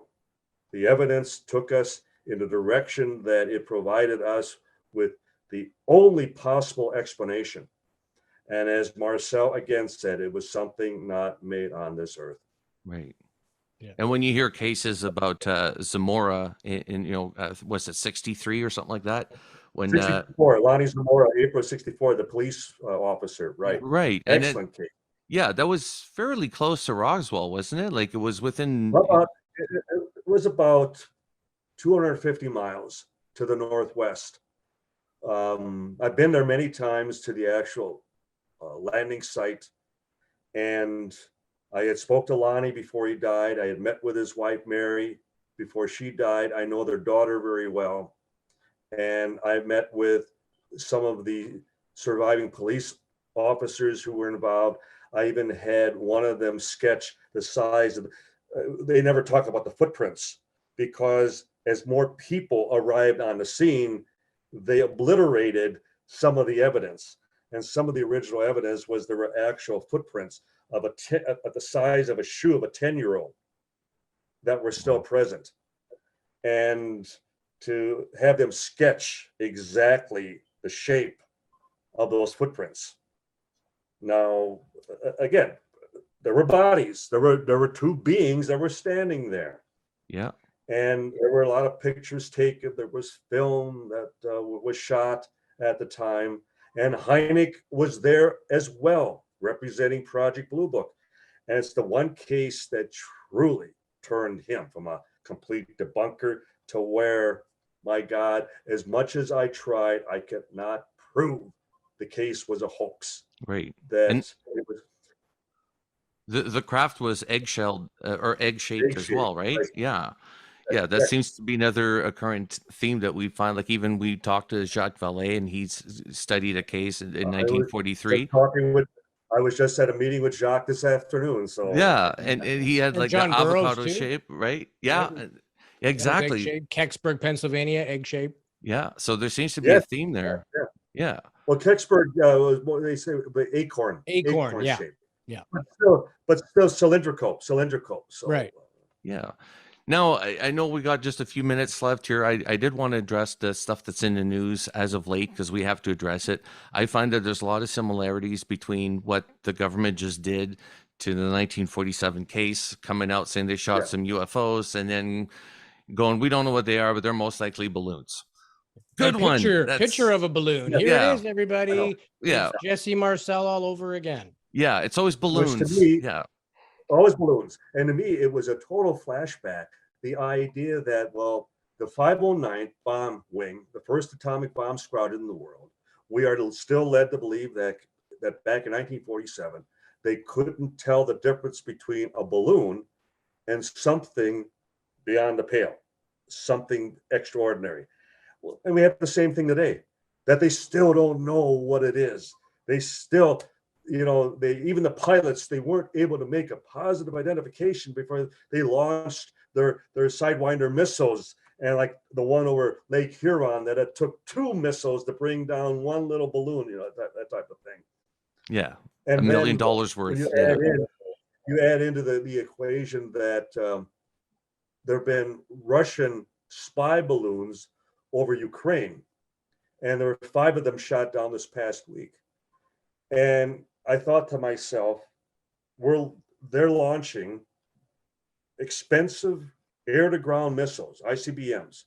The evidence took us in the direction that it provided us with the only possible explanation. And as Marcel again said, it was something not made on this earth. Right. Yeah. And when you hear cases about Zamora in was it 63 or something like that? When 64, Lonnie Zamora, April 64, the police officer, right? right. Excellent case. Yeah, that was fairly close to Roswell, wasn't it? Like it was within. It was about 250 miles to the northwest. I've been there many times to the actual landing site, and I had spoke to Lonnie before he died. I had met with his wife, Mary, before she died. I know their daughter very well. And I met with some of the surviving police officers who were involved. I even had one of them sketch the size of, they never talk about the footprints, because as more people arrived on the scene, they obliterated some of the evidence. And some of the original evidence was there were actual footprints of the size of a shoe of a 10-year-old that were still present. And to have them sketch exactly the shape of those footprints. Now, again, there were bodies. There were two beings that were standing there. Yeah. And there were a lot of pictures taken. There was film that was shot at the time. And Hynek was there as well, representing Project Blue Book. And it's the one case that truly turned him from a complete debunker to where, my God, as much as I tried, I could not prove the case was a hoax. Right. That And it was the craft was egg-shelled or egg-shaped as well, right? right? Yeah. Yeah, that seems to be another occurrent theme that we find. Like even we talked to Jacques Vallée, and he's studied a case in 1943. I was just at a meeting with Jacques this afternoon. So yeah, and he had And like John the Burroughs, avocado too. shape, right? Yeah, Yeah. exactly. Egg-shaped. Kecksburg, Pennsylvania, egg shape. Yeah, so there seems to be a theme there. Yeah. Well, Kecksburg was what they say, but acorn Yeah. shape. Yeah. But still cylindrical. So Right. Yeah. Now, I know we got just a few minutes left here. I did want to address the stuff that's in the news as of late, because we have to address it. I find that there's a lot of similarities between what the government just did to the 1947 case, coming out saying they shot some UFOs and then going, we don't know what they are, but they're most likely balloons. Good one. Picture of a balloon. Here it is, everybody. Yeah. It's Jesse Marcel all over again. Yeah, it's always balloons. Which to me, yeah. Always balloons. And to me, it was a total flashback. The idea that, well, the 509th bomb wing, the first atomic bomb sprouted in the world, we are still led to believe that back in 1947, they couldn't tell the difference between a balloon and something beyond the pale, something extraordinary. Well, and we have the same thing today, that they still don't know what it is. They still, even the pilots, they weren't able to make a positive identification before they launched their Sidewinder missiles. And like the one over Lake Huron, that it took 2 missiles to bring down one little balloon, that type of thing. Yeah. And $1 million worth. You add into the equation that there have been Russian spy balloons over Ukraine, and there were 5 of them shot down this past week. And I thought to myself, they're launching expensive air-to-ground missiles, ICBMs,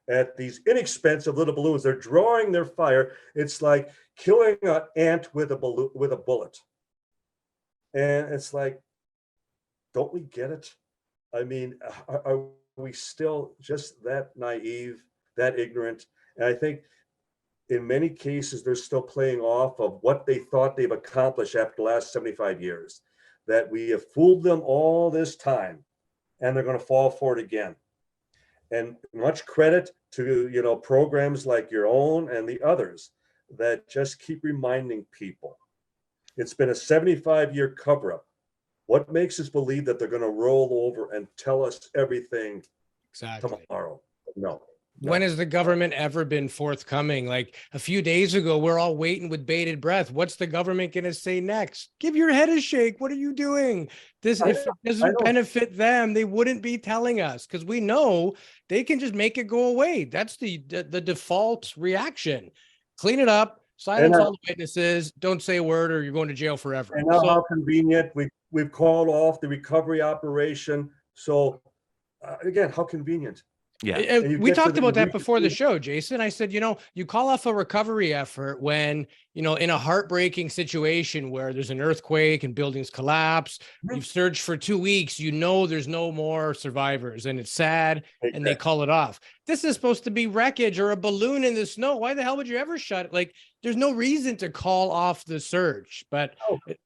at these inexpensive little balloons. They're drawing their fire. It's like killing an ant with a bullet. And it's like, don't we get it? I mean, are we still just that naive, that ignorant? And I think in many cases, they're still playing off of what they thought they've accomplished after the last 75 years, that we have fooled them all this time, and they're going to fall for it again. And much credit to, programs like your own and the others that just keep reminding people. It's been a 75-year cover-up. What makes us believe that they're going to roll over and tell us everything tomorrow? No. When has the government ever been forthcoming? Like a few days ago, we're all waiting with bated breath. What's the government going to say next? Give your head a shake. What are you doing? This, if it doesn't benefit them, they wouldn't be telling us, because we know they can just make it go away. That's the default reaction. Clean it up, silence all the witnesses, don't say a word, or you're going to jail forever. And now how convenient. We've called off the recovery operation. So again, how convenient. Yeah. And we talked about that before the show, Jason. I said, you call off a recovery effort when, in a heartbreaking situation where there's an earthquake and buildings collapse, you've searched for 2 weeks, there's no more survivors, and it's sad, and they call it off. This is supposed to be wreckage or a balloon in the snow. Why the hell would you ever shut it? Like, there's no reason to call off the search, but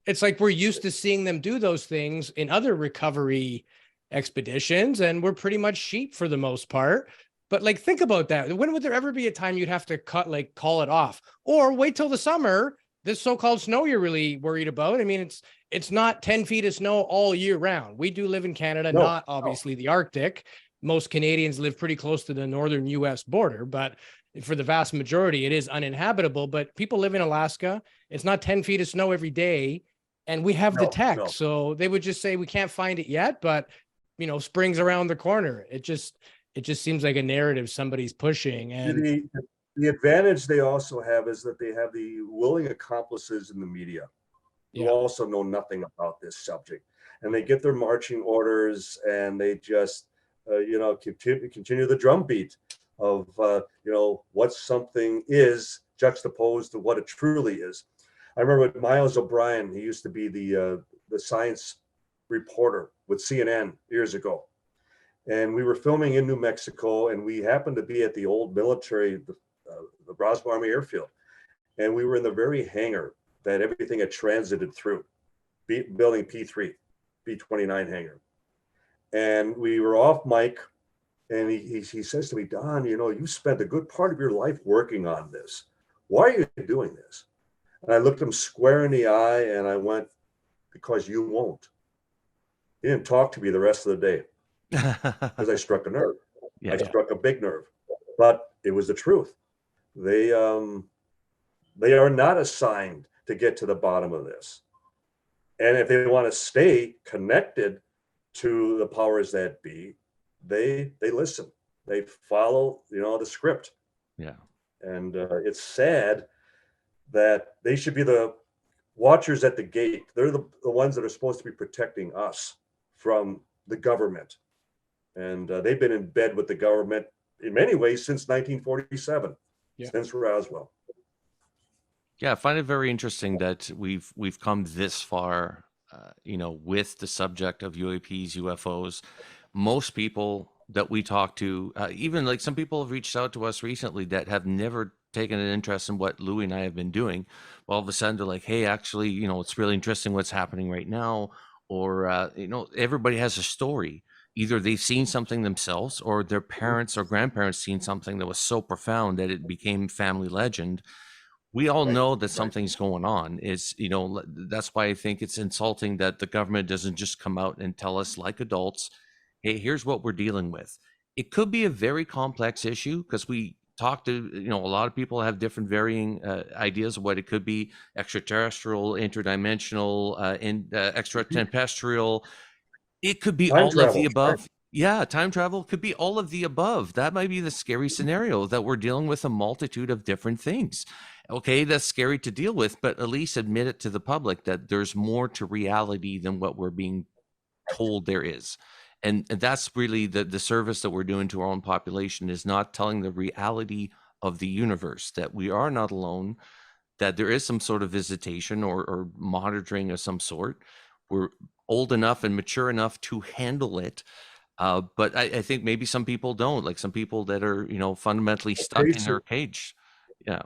it's like we're used to seeing them do those things in other recovery expeditions, and we're pretty much sheep for the most part. But like, think about that. When would there ever be a time you'd have to call it off, or wait till the summer, this so-called snow you're really worried about? I mean, it's not 10 feet of snow all year round. We do live in Canada, not obviously the Arctic. Most Canadians live pretty close to the northern US border, but for the vast majority, it is uninhabitable. But people live in Alaska. It's not 10 feet of snow every day, and we have the tech. So they would just say, we can't find it yet, but spring's around the corner. It just seems like a narrative somebody's pushing. And the advantage they also have is that they have the willing accomplices in the media who also know nothing about this subject, and they get their marching orders, and they just continue the drumbeat of what something is juxtaposed to what it truly is. I remember Miles O'Brien. He used to be the science reporter with CNN years ago, and we were filming in New Mexico, and we happened to be at the old military, the Roswell Army Airfield, and we were in the very hangar that everything had transited through, building P3, B-29 hangar, and we were off mic, and he says to me, Don, you spent a good part of your life working on this. Why are you doing this? And I looked him square in the eye, and I went, because you won't. He didn't talk to me the rest of the day because I struck a nerve. I struck a big nerve, but it was the truth. They are not assigned to get to the bottom of this. And if they want to stay connected to the powers that be, they listen. They follow, the script. Yeah. And it's sad that they should be the watchers at the gate. They're the ones that are supposed to be protecting us from the government. And they've been in bed with the government in many ways since 1947, since Roswell. Yeah, I find it very interesting that we've come this far, with the subject of UAPs, UFOs. Most people that we talk to, even like some people have reached out to us recently that have never taken an interest in what Louis and I have been doing. Well, all of a sudden they're like, hey, actually, it's really interesting what's happening right now. Or, everybody has a story. Either they've seen something themselves, or their parents or grandparents seen something that was so profound that it became family legend. We all know that something's going on. That's why I think it's insulting that the government doesn't just come out and tell us like adults, hey, here's what we're dealing with. It could be a very complex issue, because we talk to, a lot of people have different varying ideas of what it could be: extraterrestrial, interdimensional, extraterrestrial. It could be all of the above. Yeah, time travel could be all of the above. That might be the scary scenario, that we're dealing with a multitude of different things. Okay, that's scary to deal with, but at least admit it to the public that there's more to reality than what we're being told there is. And that's really the service that we're doing to our own population, is not telling the reality of the universe, that we are not alone, that there is some sort of visitation or monitoring of some sort. We're old enough and mature enough to handle it. But I think maybe some people don't, like some people that are, fundamentally stuck in their cage. Yeah.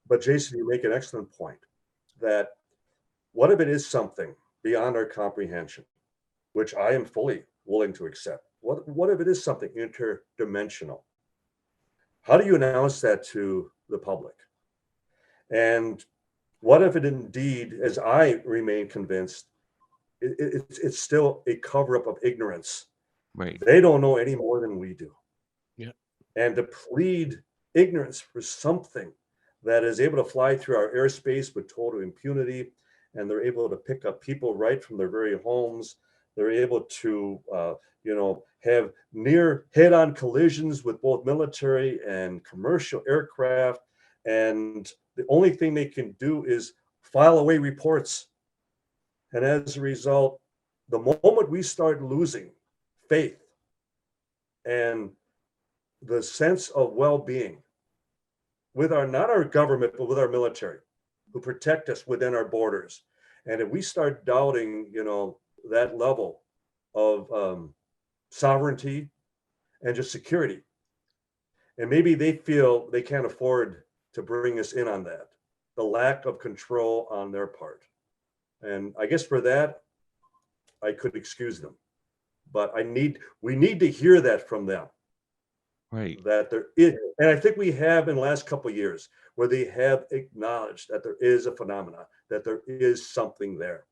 But Jason, you make an excellent point, that what if it is something beyond our comprehension, which I am fully willing to accept? What if it is something interdimensional? How do you announce that to the public? And what if it indeed, as I remain convinced, it's still a cover-up of ignorance? Right. They don't know any more than we do. Yeah. and to plead ignorance for something that is able to fly through our airspace with total impunity, and they're able to pick up people right from their very homes. They're able to, have near head-on collisions with both military and commercial aircraft. And the only thing they can do is file away reports. And as a result, the moment we start losing faith and the sense of well-being with not our government, but with our military, who protect us within our borders. And if we start doubting, that level of sovereignty and just security, and maybe they feel they can't afford to bring us in on that, the lack of control on their part. And I guess for that, I could excuse them, but we need to hear that from them. Right. That there is, and I think we have in the last couple of years where they have acknowledged that there is a phenomena, that there is something there.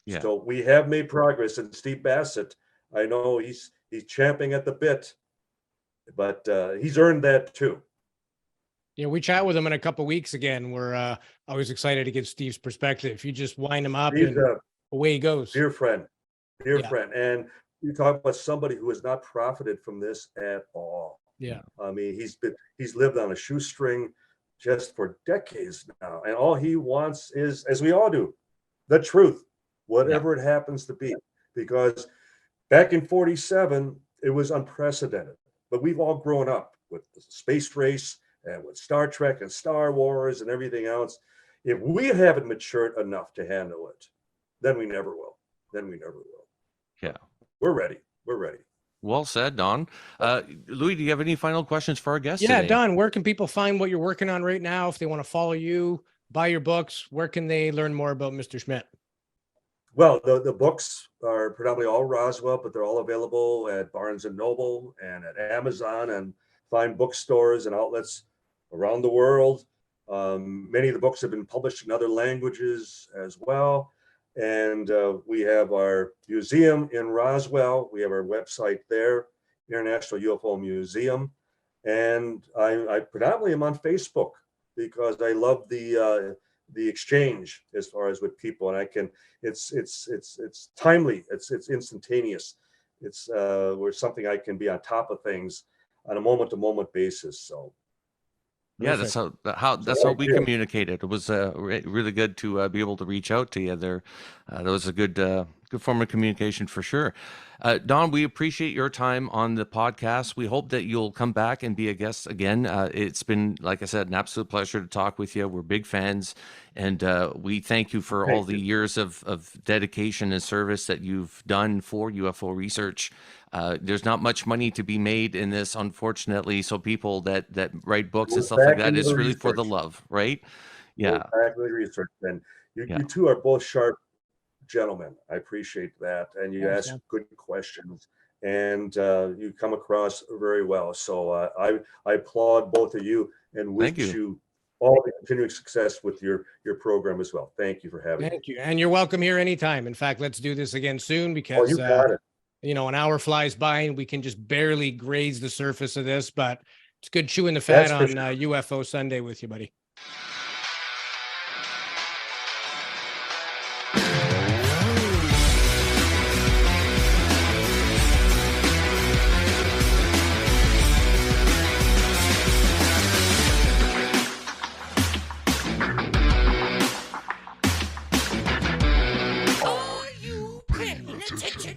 Yeah. So we have made progress, and Steve Bassett, I know he's champing at the bit, but he's earned that too. Yeah, we chat with him in a couple of weeks again. We're always excited to get Steve's perspective. You just wind him up He's and away he goes. Dear friend, Yeah. and you talk about somebody who has not profited from this at all. Yeah. I mean, he's lived on a shoestring just for decades now, and all he wants is, as we all do, the truth, whatever it happens to be. Because back in '47, it was unprecedented, but we've all grown up with the space race and with Star Trek and Star Wars and everything else. If we haven't matured enough to handle it, then we never will. Yeah. We're ready. Well said, Don. Louis, do you have any final questions for our guest Yeah, today? Don, where can people find what you're working on right now? If they want to follow you, buy your books, where can they learn more about Mr. Schmidt? Well, the books are predominantly all Roswell, but they're all available at Barnes and Noble and at Amazon and fine bookstores and outlets around the world. Many of the books have been published in other languages as well. And we have our museum in Roswell. We have our website there, International UFO Museum. And I predominantly am on Facebook because I love the exchange as far as with people, and it's timely, it's instantaneous, it's where something I can be on top of things on a moment-to-moment basis. So yeah, that's how we communicated. It was really good to be able to reach out to you there. That was a good form of communication for sure. Don, we appreciate your time on the podcast. We hope that you'll come back and be a guest again. It's been, like I said, an absolute pleasure to talk with you. We're big fans, and we thank you for all the years of dedication and service that you've done for UFO research. There's not much money to be made in this, unfortunately. So people that write books and stuff like that, it's really for the love, right? Yeah. Exactly, research. And you two are both sharp gentlemen. I appreciate that. And you ask good questions, and you come across very well. So I applaud both of you and wish you all the continuing success with your program as well. Thank you for having me. Thank you. And you're welcome here anytime. In fact, let's do this again soon because you got it. An hour flies by and we can just barely graze the surface of this, but it's good chewing the fat on UFO Sunday with you, buddy. Are you paying attention?